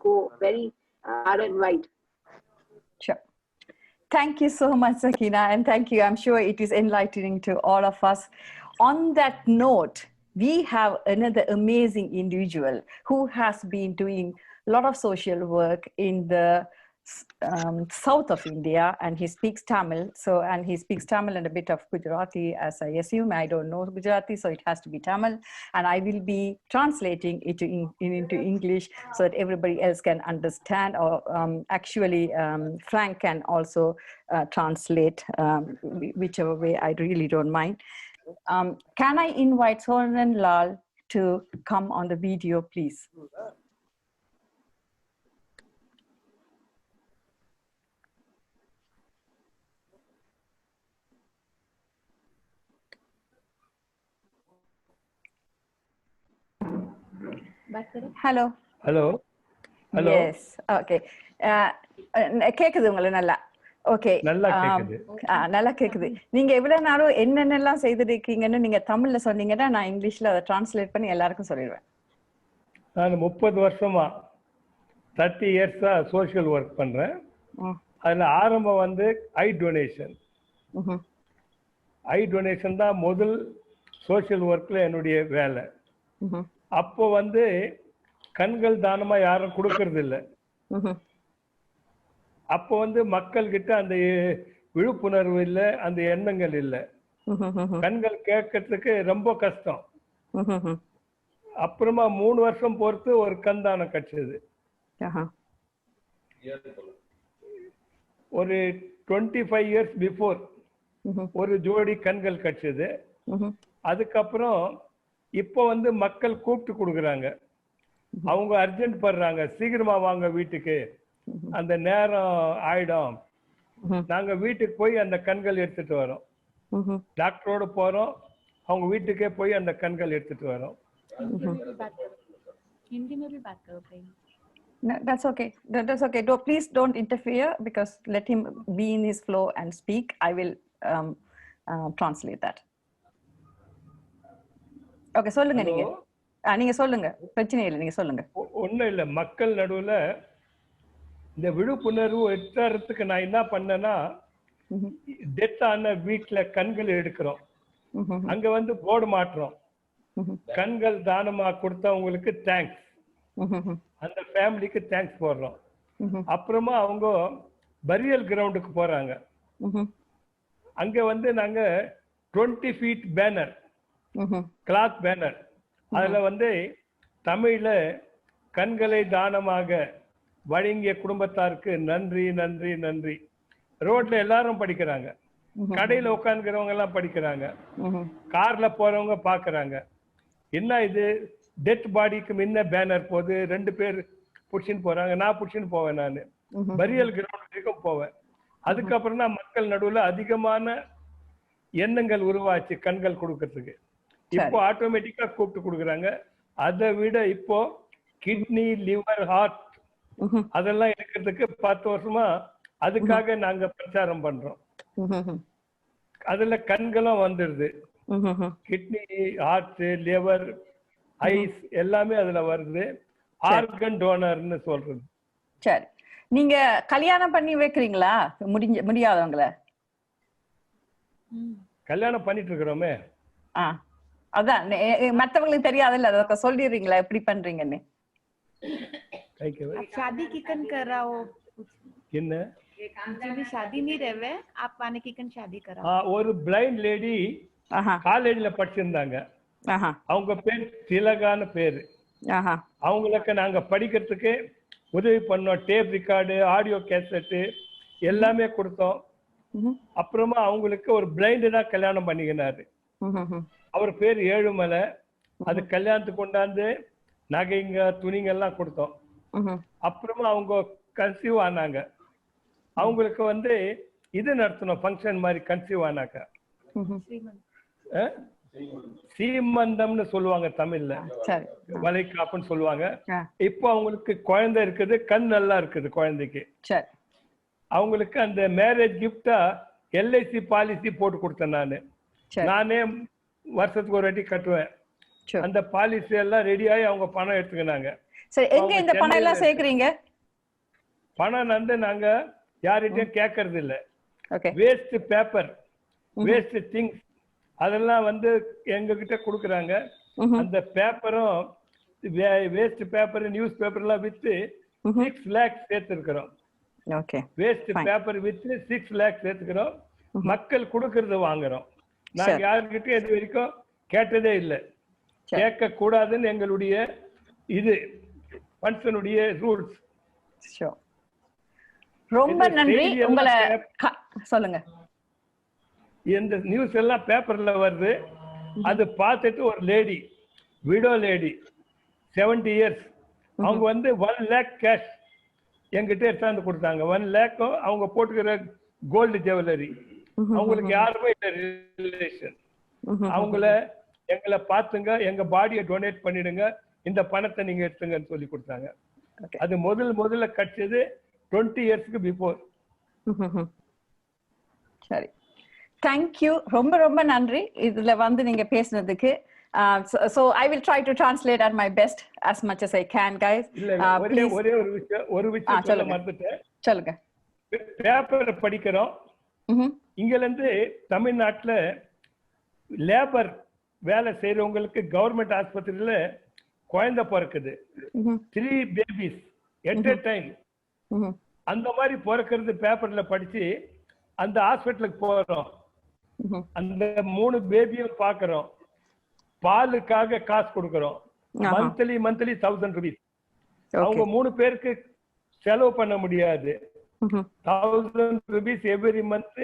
go very far and wide. Sure. Thank you so much, Sakina, and thank you. I'm sure it is enlightening to all of us. On that note, we have another amazing individual who has been doing a lot of social work in the south of India, and he speaks Tamil. And he speaks Tamil and a bit of Gujarati, as I assume. I don't know Gujarati, so it has to be Tamil. And I will be translating it into English so that everybody else can understand. Or actually, Frank can also translate whichever way. I really don't mind. Can I invite Soren Lal to come on the video, please? Hello. Hello. Hello. Yes. Okay. கேக்குது உங்களுக்கு நல்லா? Okay. நல்லா கேக்குது. நல்லா கேக்குது. நீங்க எவ்வளவு நாளும் என்னென்னலாம் செய்திருக்கீங்கன்னு நீங்க தமிழ்ல சொன்னீங்கன்னா நான் இங்கிலீஷ்ல அதை டிரான்ஸ்லேட் பண்ணி எல்லாருக்கும் சொல்லிடுவேன். நான் 30 வருஷமா 30 இயர்ஸா சோஷியல் ஒர்க் பண்றேன். அதுல ஆரம்பம் வந்து ஐ டொனேஷன். ஐ டொனேஷன் தான் முதல் சோஷியல் ஒர்க்ல என்னுடைய வேலை. அப்போ வந்து கண்கள் தானமா யாரும் கொடுக்கறது இல்லை. அப்போ வந்து மக்கள் கிட்ட அந்த விழிப்புணர்வு இல்லை, அந்த எண்ணங்கள் இல்லை. கண்கள் கேட்கறதுக்கு ரொம்ப கஷ்டம். அப்புறமா 3 வருஷம் பொறுத்து ஒரு கண் தானம் கிடைச்சது. ஒரு 25 இயர்ஸ் பிஃபோர் ஒரு ஜோடி கண்கள் கிடைச்சது. அதுக்கப்புறம் இப்போ வந்து மக்கள் கூப்பிட்டு கொடுக்குறாங்க. அவங்க அர்ஜென்ட் பண்றாங்க, சீக்கிரமா வாங்க வீட்டுக்கு, அந்த நேரம் ஆயிடும். நாங்க வீட்டுக்கு போய் அந்த கண்கள் எடுத்துட்டு வரோம். டாக்டரோட போறோம், அவங்க வீட்டுக்கே போய் அந்த கண்கள் எடுத்துட்டு வரோம். No, that's okay. That's okay. Please don't interfere, because let him be in his flow and speak. I will translate that. Okay, சொல்லுங்க நீங்க. நீங்க சொல்லுங்க, பிரச்சனை இல்லை, நீங்க சொல்லுங்க. ஒன்றும் இல்லை, மக்கள் நடுவில் இந்த விழிப்புணர்வு எட்டுறதுக்கு நான் என்ன பண்ணேன்னா, டெத் ஆன வீட்டில் கண்கள் எடுக்கிறோம், அங்க வந்து போர்டு மாட்டுறோம், கண்கள் தானமா கொடுத்தவங்களுக்கு தேங்க்ஸ், அந்த ஃபேமிலிக்கு தேங்க்ஸ் போடுறோம். அப்புறமா அவங்க பரியல் கிரவுண்டுக்கு போறாங்க. அங்க வந்து நாங்க 20 feet பேனர், கிளாத் பேனர், அதுல வந்து தமிழ்ல கண்களை தானமாக வழங்கிய குடும்பத்தாருக்கு நன்றி நன்றி நன்றி. ரோட்ல எல்லாரும் படிக்கிறாங்க, கடையில உட்காந்துக்கிறவங்க எல்லாம் படிக்கிறாங்க, கார்ல போறவங்க பாக்குறாங்க. என்ன இது டெத் பாடிக்கு முன்ன பேனர் போகுது, 2 பேர் புடிச்சுன்னு போறாங்க, நான் புடிச்சுன்னு போவேன், நான் பரியல் கிரவுண்ட் வரைக்கும் போவேன். அதுக்கப்புறம் தான் மக்கள் நடுவுல அதிகமான எண்ணங்கள் உருவாச்சு கண்கள் கொடுக்கறதுக்கு. இப்போ ஆட்டோமேட்டிக்கா கூப்பிட்டு கொடுக்குறாங்க. அதை விட இப்போ கிட்னி, லிவர், ஹார்ட் அதெல்லாம் எடுக்கிறதுக்கு 10 வருஷமா அதுக்காக நாங்க பிரச்சாரம் பண்றோம். அதுல கண்களும் வந்துடுது, கிட்னி, ஹார்ட், லிவர், ஐஸ் எல்லாமே அதுல வருது. ஆர்கன் டோனர்னு சொல்றது. சரி, நீங்க கல்யாணம் பண்ணி வைக்கிறீங்களா முடியாதவங்கள? கல்யாணம் பண்ணிட்டு இருக்கிறோமே. அதான் மத்தவங்களுக்கு தெரியாதுல்ல, அதை சொல்லிடுறீங்களா எப்படி பண்றீங்கன்னு? शादी किकन कर रहा हो? என்ன एक्चुअली शादी नहीं रहवे, आप माने किकन शादी करा? ஒரு பிளைண்ட் லேடி காலேஜ்ல படிச்சிருந்தாங்க. அவங்க பேர் திலகான பேரு. அவங்களுக்கு நாங்க படிக்கிறதுக்கு உதவி பண்ணோம். டேப் ரெக்கார்டு, ஆடியோ கேசட்டு எல்லாமே கொடுத்தோம். அப்புறமா அவங்களுக்கு ஒரு பிளைண்டு தான் கல்யாணம் பண்ணிக்கினாரு. அவர் பேர் ஏழுமலை. அது கல்யாணத்துக்கு கொண்டாந்து நகைங்க, துணிங்க எல்லாம் கொடுத்தோம். அப்புறமா அவங்க கன்சீவ் ஆனாங்க. அவங்களுக்கு வந்து இது நடத்தணும் ஃபங்க்ஷன் மாதிரி கன்சீவ் ஆனாக்கா. சீமந்தம்னு சொல்லுவாங்க தமிழ்ல, வளைகாப்புன்னு சொல்லுவாங்க. இப்போ அவங்களுக்கு குழந்தை இருக்குது, கண் நல்லா இருக்குது குழந்தைக்கு. அவங்களுக்கு அந்த மேரேஜ் கிஃப்டா எல்ஐசி பாலிசி போட்டு கொடுத்தேன் நானே வருஷத்துக்கு ஒரு வாட்டி கட்டுவேன். அந்த பாலிசி எல்லாம் ரெடியாகி அவங்க பணம் எடுத்துக்கினாங்க. எங்க இந்த பணம் எல்லாம் சேர்க்கறீங்க? பணம் நாங்க யார்கிட்டயும் கேட்கறது இல்ல. வேஸ்ட் பேப்பர், வேஸ்ட் திங்ஸ் அதெல்லாம் எங்க கிட்ட கொடுக்குறாங்க. அந்த பேப்பரும் வேஸ்ட் பேப்பர், நியூஸ் பேப்பர் எல்லாம் with 6 lakhs சேர்த்திருக்கிறோம். Waste paper with 6 lakhs சேர்த்துக்கிறோம். மக்கள் கொடுக்கறது வாங்குறோம். நாங்க யாருக்கிட்ட இது வரைக்கும் கேட்டதே இல்லை. கேட்க கூடாதுன்னு எங்களுடைய இது ஃபங்க்ஷனுடைய ரூல்ஸ். ரொம்ப நன்றி. உங்களை சொல்லுங்க. இந்த நியூஸ் எல்லாம் பேப்பர்ல வருது. அது பார்த்துட்டு ஒரு லேடி, விடோ லேடி, 70 years, அவங்க 1 lakh கேஷ் என்கிட்ட எடுத்தாந்து கொடுத்தாங்க. 1 lakh அவங்க போட்டுக்கிற கோல்டு ஜுவல்லரி. அவங்களுக்கு யாருமே இல்லை ரிலேஷன். அவங்கள எங்களை பார்த்துங்க, எங்க பாடியை டொனேட் பண்ணிடுங்க, இந்த பணத்தை நீங்க எடுத்துங்கன்னு சொல்லி கொடுத்தாங்க. அது முதல்ல கட்சது 20 yearsக்கு பிஃபோர். சரி, தேங்க்யூ. ரொம்ப ரொம்ப நன்றி இதுல நீங்க பேசுனதுக்கு. So I will try to translate at my best as much as I can, guys. ஒரே ஒரு விஷயம் சொல்ல மறந்துட்டேன். சொல்லுங்க. பேப்பர் படிக்கிறோம். இங்க இருந்து தமிழ்நாட்டுல லேபர் வேலை செய்யறவங்களுக்கு கவர்மெண்ட் ஆஸ்பத்திரியில குழந்தை பிறக்குது. 3 babies at a time. அந்த மாதிரி பிறக்கிறது பேப்பர்ல படிச்சு அந்த ஹாஸ்பிட்டலுக்கு போறோம். அந்த 3 பேபியும் பாக்குறோம். பாலுக்காக காசு கொடுக்கறோம். Monthly 1000 rupees. அவங்க 3 பேருக்கு செலவு பண்ண முடியாது. 1000 rupees every month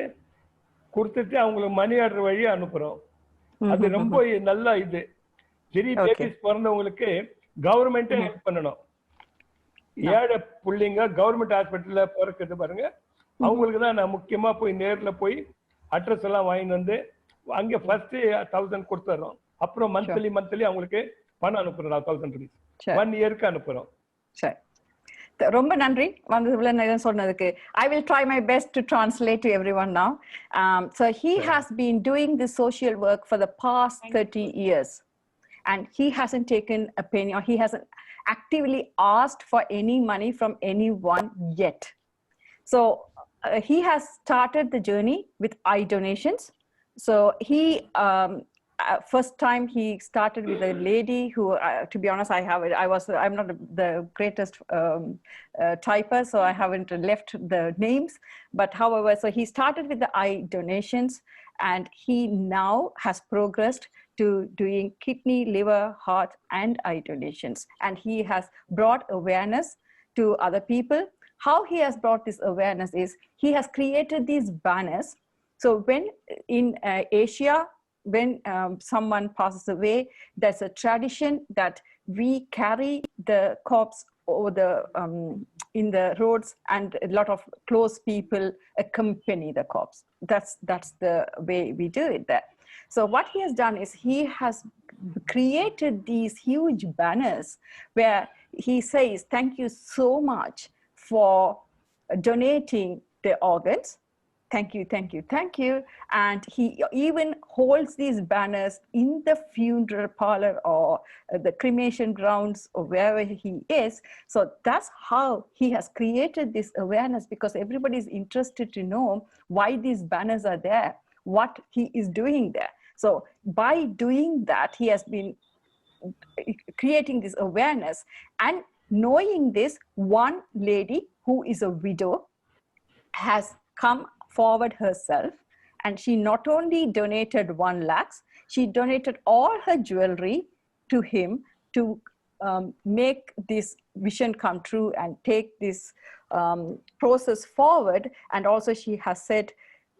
கொடுத்துட்டு அவங்களுக்கு மணி ஆர்டர் வழி அனுப்புறோம். அது ரொம்ப நல்ல இது. 3 babies பிறந்தவங்களுக்கு கவர்மெண்டே ஹெல்ப் பண்ணணும். ஏழை புள்ளிங்க கவர்மெண்ட் ஹாஸ்பிட்டல்ல பிறக்குது பாருங்க, அவங்களுக்கு தான் நான் முக்கியமா போய் நேர்ல போய் அட்ரஸ் எல்லாம் வாங்கிட்டு அங்க ஃபர்ஸ்ட் 1000 கொடுத்துறோம். அப்புறம் மந்த்லி அவங்களுக்கு பணம் அனுப்புறோம். 1000 rupees 1 yearக்கு அனுப்புறோம். சரி, ரொம்ப நன்றி சொன்னதுக்கு. I will try my best to translate to everyone now. So he has been doing this social work for the past 30 years, and he hasn't taken a penny, or he hasn't actively asked for any money from anyone yet. So he has started the journey with eye donations. So he first time he started with a lady who, to be honest, I'm not the greatest typer, so I haven't left the names. But however, so he started with the eye donations, and he now has progressed to doing kidney, liver, heart, and eye donations. And he has brought awareness to other people. How he has brought this awareness is he has created these banners. So when in Asia, when someone passes away, there's a tradition that we carry the corpse over the in the roads, and a lot of close people accompany the corpse. That's the way we do it there. So what he has done is he has created these huge banners where he says, thank you so much for donating the organs. Thank you, thank you, thank you. And he even holds these banners in the funeral parlor or the cremation grounds or wherever he is. So that's how he has created this awareness, because everybody is interested to know why these banners are there, what he is doing there. So by doing that, he has been creating this awareness. And knowing this, one lady who is a widow has come forward herself, and she not only donated 1 lakh, she donated all her jewelry to him to make this vision come true and take this process forward. And also she has said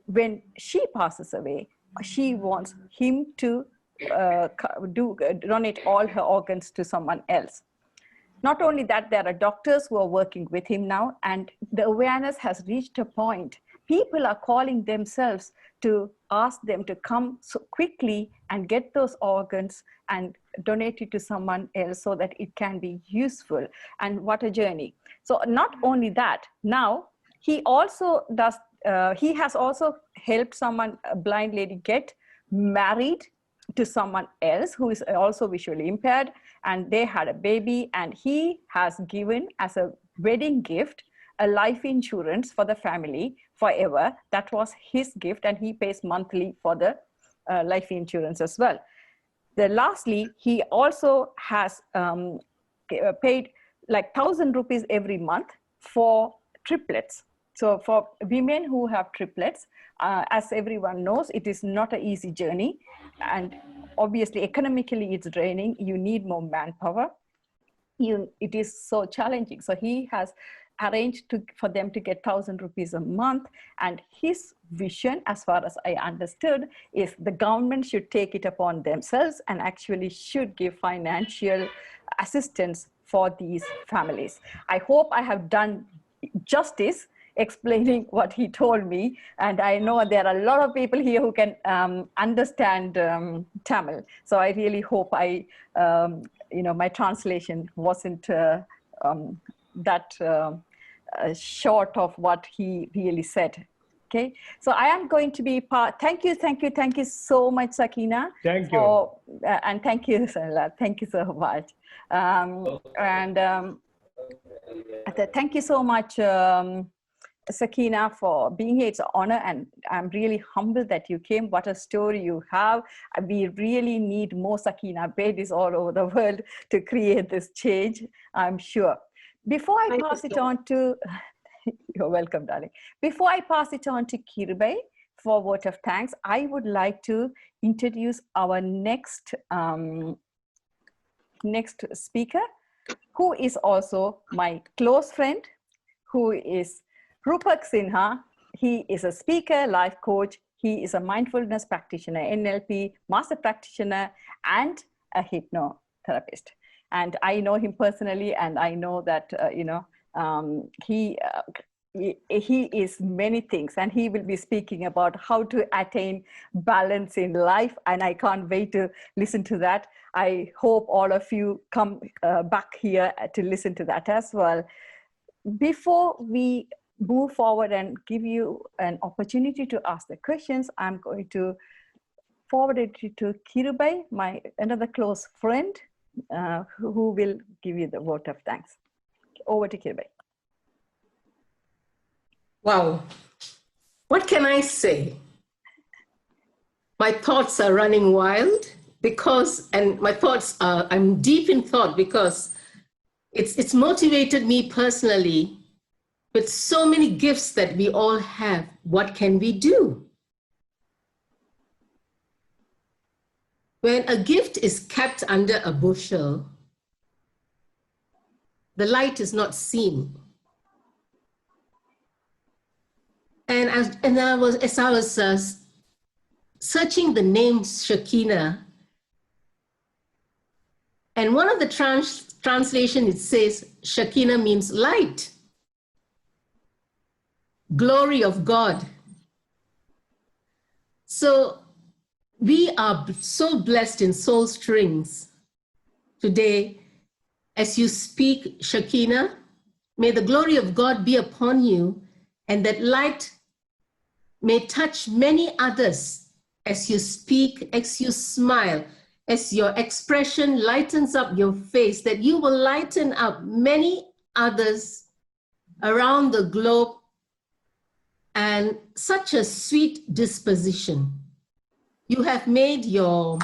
when she passes away, she wants him to donate all her organs to someone else. Not only that, there are doctors who are working with him now, and the awareness has reached a point people are calling themselves to ask them to come so quickly and get those organs and donate it to someone else so that it can be useful. And what a journey. So not only that, now he also does, he has also helped someone, a blind lady, get married to someone else who is also visually impaired, and they had a baby, and he has given as a wedding gift a life insurance for the family forever. That was his gift, and he pays monthly for the life insurance as well. Lastly, he also has paid like 1,000 rupees every month for triplets. So for women who have triplets, as everyone knows, it is not an easy journey. And obviously, economically, it's draining. You need more manpower. It is so challenging. So he has arranged for them to get 1,000 rupees a month. And his vision, as far as I understood, is the government should take it upon themselves and actually should give financial assistance for these families. I hope I have done justice explaining what he told me, and I know there are a lot of people here who can understand Tamil. So I really hope my translation wasn't that short of what he really said. Okay, so I am going to be part. Thank you so much, Sakina. Thank you. And thank you, Sarala. Thank you so much. Thank you so much, Sakina, for being here. It's an honor, and I'm really humbled that you came. What a story you have. We really need more Sakina Bedis all over the world to create this change, I'm sure. Before I pass it on to, you're welcome, darling. Before I pass it on to Kirubai for a vote of thanks, I would like to introduce our next speaker, who is also my close friend, who is Rupak Sinha. He is a speaker, life coach. He is a mindfulness practitioner, NLP master practitioner, and a hypnotherapist. And I know him personally, and I know that he is many things, and he will be speaking about how to attain balance in life. And I can't wait to listen to that. I hope all of you come back here to listen to that as well. Before we move forward and give you an opportunity to ask the questions, I'm going to forward it to Kirubai, another close friend, who will give you the vote of thanks. Over to Kirubai. Wow. What can I say? My thoughts are running wild I'm deep in thought because it's motivated me personally. With so many gifts that we all have, what can we do? When a gift is kept under a bushel, the light is not seen. And as I was searching the name Sakina, and one of the translation, it says Sakina means light, glory of God. So we are so blessed in Soul Strings today. As you speak, Sakina, may the glory of God be upon you, and that light may touch many others as you speak, as you smile, as your expression lightens up your face, that you will lighten up many others around the globe, and such a sweet disposition. You have made your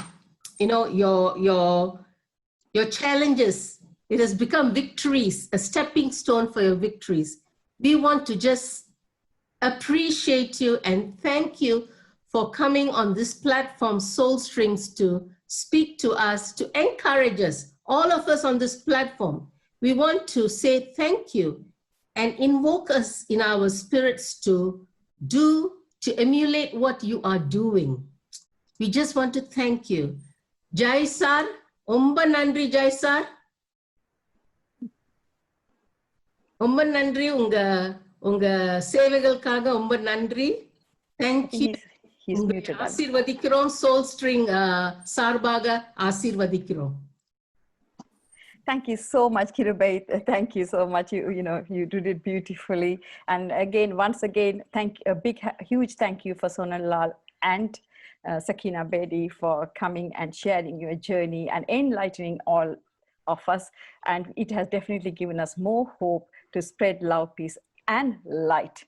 challenges, it has become victories, a stepping stone for your victories. We want to just appreciate you and thank you for coming on this platform, Soul Strings, to speak to us, to encourage us, all of us on this platform. We want to say thank you and invoke us in our spirits to emulate what you are doing. We just want to thank you. Jai Sar, Omba Nandri Jai Sar. Omba Nandri unga உங்க சேவைகளுக்காக ரொம்ப நன்றி. Thank you. He's உங்களை muted. ஆசீர்வதிக்கிறோம். Soul String சார்பாக ஆசீர்வதிக்கிறோம். Thank you so much, Kirubai. Thank you so much. You did it beautifully. And again, once again, huge thank you for Sonal Lal and Sakina Bedi for coming and sharing your journey and enlightening all of us. And it has definitely given us more hope to spread love, peace, and light.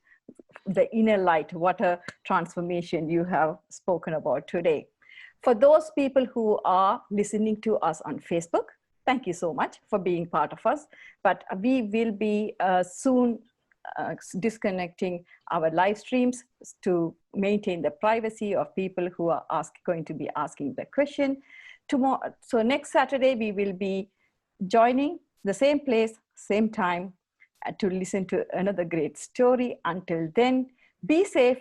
The inner light, what a transformation you have spoken about today. For those people who are listening to us on Facebook, thank you so much for being part of us. But we will be soon disconnecting our live streams to maintain the privacy of people who are going to be asking the question. Tomorrow, so next Saturday, we will be joining the same place, same time, to listen to another great story. Until then, be safe,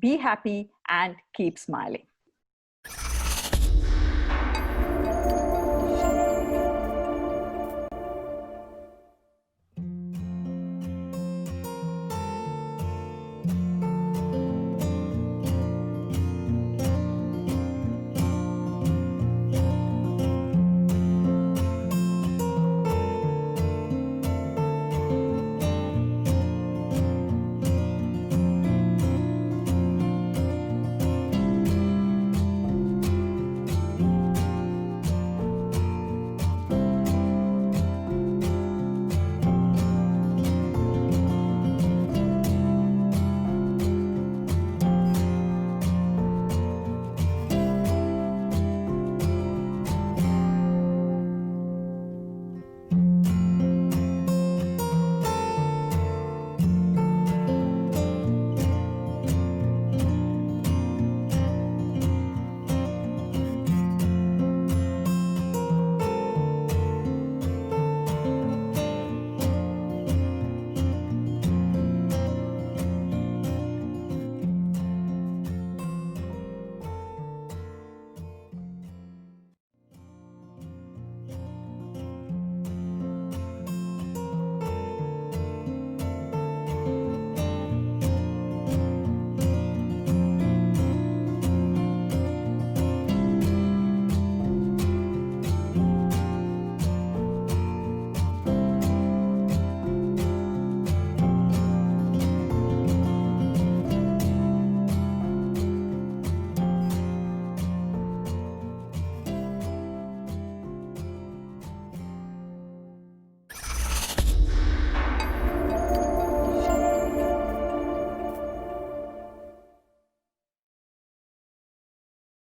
be happy, and keep smiling.